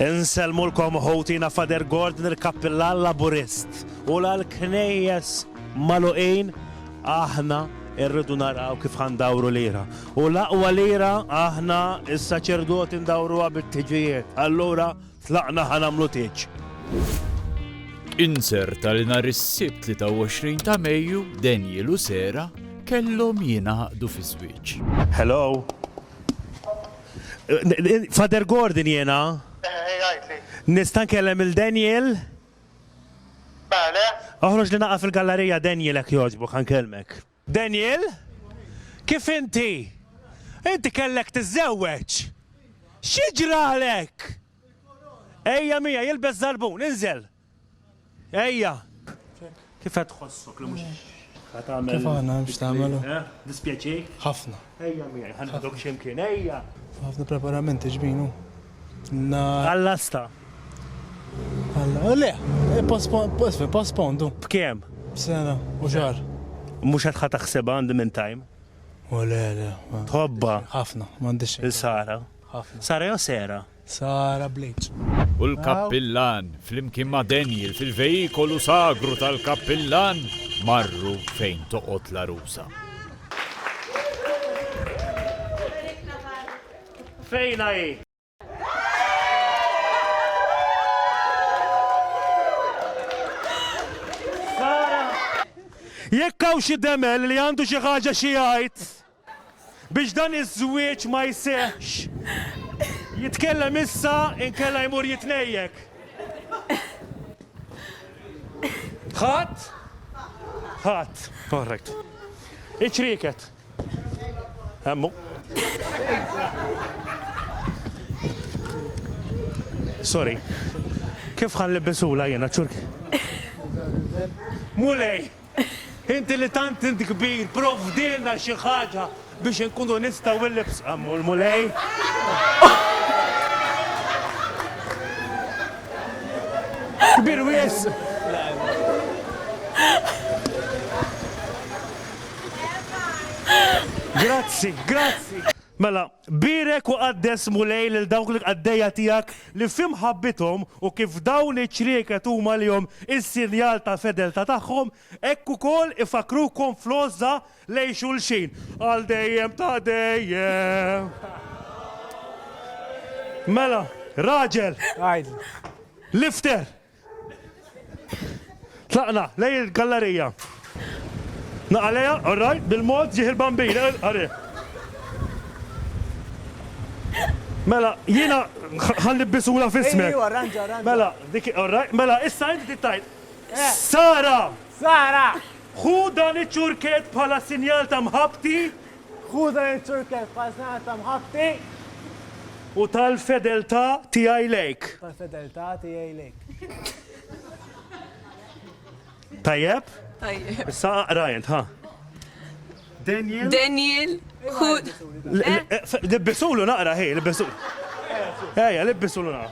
Inselmulkom ħoutina Fader Gordon il-kappillan laburist u l-knejjes maluqin aħna irridu naraw kif ħandawru lira. U laqwa lira aħna is-saċerdoti ndawruha bit-tiġijiet. Allura tlaqna ħanamlu tiġ. Inserta li nhar is-Sibt 23 ta' Mejju Daniel u Sera kellhom jingħaqdu fi żwieġ. Hello. Fader Gordon jiena. Nista' nkellem il-Daniel? Bale? Oħroġ li naqa' fil-gallerija Daniel hekk jogħġbok ħankellmek. Daniel? Kif inti? Inti kellek tiżżewweġ. X'jiġralek? Ejja mija jilbes żarbun, inżel. Ejja. Kif qed tħossok li mhux ħatamel? Kif għandna biex tagħmelu? Dispjaċik? Ħafna. Ejja mija, ħanħadok x'imkien, ejja. Ħafna preparamenti ġbinu. Għall-asta. Le, pospondu. B'kemm? Sena, u xar. Mhux qed ħataħsebha għandi minn time. U le. Tħobba. ħafna, m'għandix. Il-Sara. ħafna. Sara jew Sera? Sara Bleach. U l-kappillan flimkien ma' Daniel fil-vejikolu sagru tal-kappillan marru fejn toqgħod l-arusa. Fejna hi? Sara! Jekk hawn xi demel li għandu xi ħaġa xi jgħid biex dan iż-żwieġ ma jseħħx. Jitkellem issa inkella jmur jitnejjek. Ħadd? Ħadd. Korrekt. Iċriket. Hemmu. Sorry. Kif ħanlibbisula jiena ċurk? Mulej! Inti li tant inti kbir, provdilna xi ħaġa biex inkunu nistgħu nlibs. Ammu l-mulej. Kbir wies! Grazzi, grazzi! Mela, birek u qaddes mulej lil dawk li għaddejja tiegħek li fimħabbithom u kif dawn iċrieket huma lihom is-sinjal ta' fedelta tagħhom, hekk ukoll ifakrukom flozza lejn xulxin. Għal dejjem ta' dejjem. Mela, raġel! Lifter! Tlaqna, lej il-gallerija. Naqaleja, all right, bil-mod ġieħ il-bambin, għarri. Mela, jiena ħanlibbisula f'ismek. Mela, dik, all right, mela, issa inti tittajt. Sara! Sara! Ħu dan iċ-ċurket bħala sinjal ta' mħabti Ħuda il-ċurket pasna ta' mħabti. u tal-fedeltà tiegħi lejk. Tal-fedeltà tiegħi lejk. Tajjeb? Tajjeb. Issa rajent, ha? Daniel? Daniel, Libbisulu naqra, hej, libbisulu. Ejja, libbisulu naqra.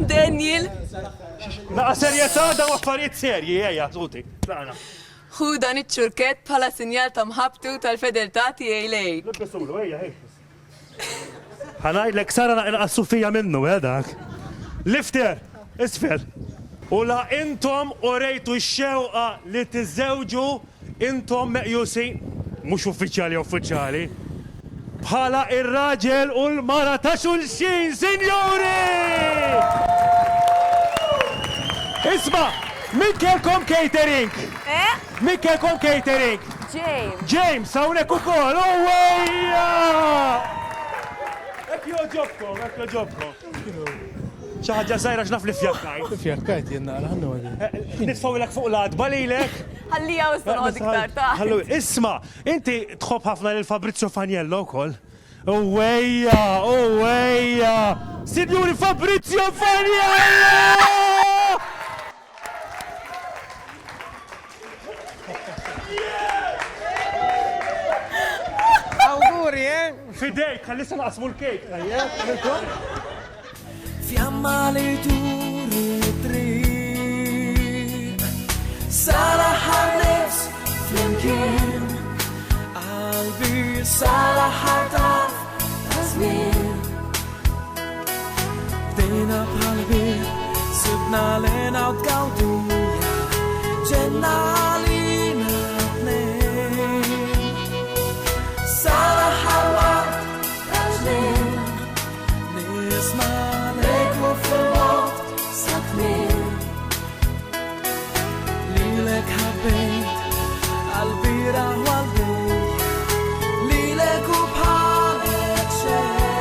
Daniel, Naqa serjetà daw affarijiet serji, ejja, tuti. Naqra. ħu dan iċ-ċurket bħala sinjal ta' mħabtu tal-fedeltà tiegħi lejk. Libbisulu, ejja, hej. Ħanajdlek Sara naqra Sufija minnu, dak. Lifter, isfel. U la intom u rejtu x-xewqa li tiżżewġu intom meqjusin, mhux uffiċjali, bħala ir-raġel u l-mara ta' xulxin, sinjuri! Isma', min kelkom catering? Min kelkom catering? James, hawnhekk ukoll, owejja! Hekk joġobkom, hekk joġobkom. Xi ħaġa żgħira x'naf li fjakkajt. Fjakkajt jenna ħannu għadi. Nitfawilek fuq l-adba lilek. Ħallija u s-sanqod iktar ta' Ħallu, isma, inti tħobb ħafna lil Fabrizio Faniello wkoll. Owejja! Sinjuri Fabrizio Faniello! Awguri, Fidejk, ħallisa naqsmu l-kejk. Fiamma li turi triq Sara ħarnes flimkien Qalbi Sara ħartaf ta' żmien naut gauduja ġennalina tnejn. Sara ħalwat raġlin nisma lejku fil-mot satmin lilek ħabbejt għal-bira u għal-bejt lilek u bħalek xejn.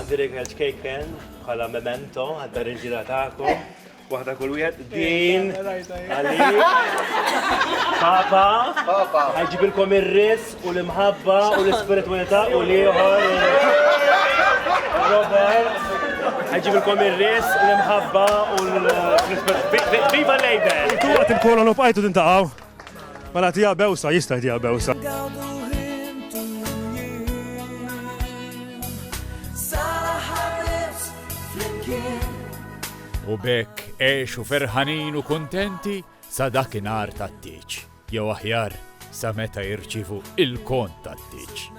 Għandi regħal ċkejken, bħala memento, għadda rinġila ta'kom. Waħda kull wieħed din għalik. Papa. Ħajġibilkom ir-ris u l-imħabba u l-ispiritualità u liħor. Robert. Ħajġibilkom ir-ris, l-imħabba u l-ispiritualità. Viva l-Label! Tu għat il-kolon u bqajtu tintaqaw. Mela tija bewsa, jista' tija bewsa. Gawdu intu jien Sara ħarribs flimkien. U bekk eħxu ferħanin u kontenti sa dakinhar tat-tieġ. Jew aħjar sa meta jirċivu il-kont tat-tieġ.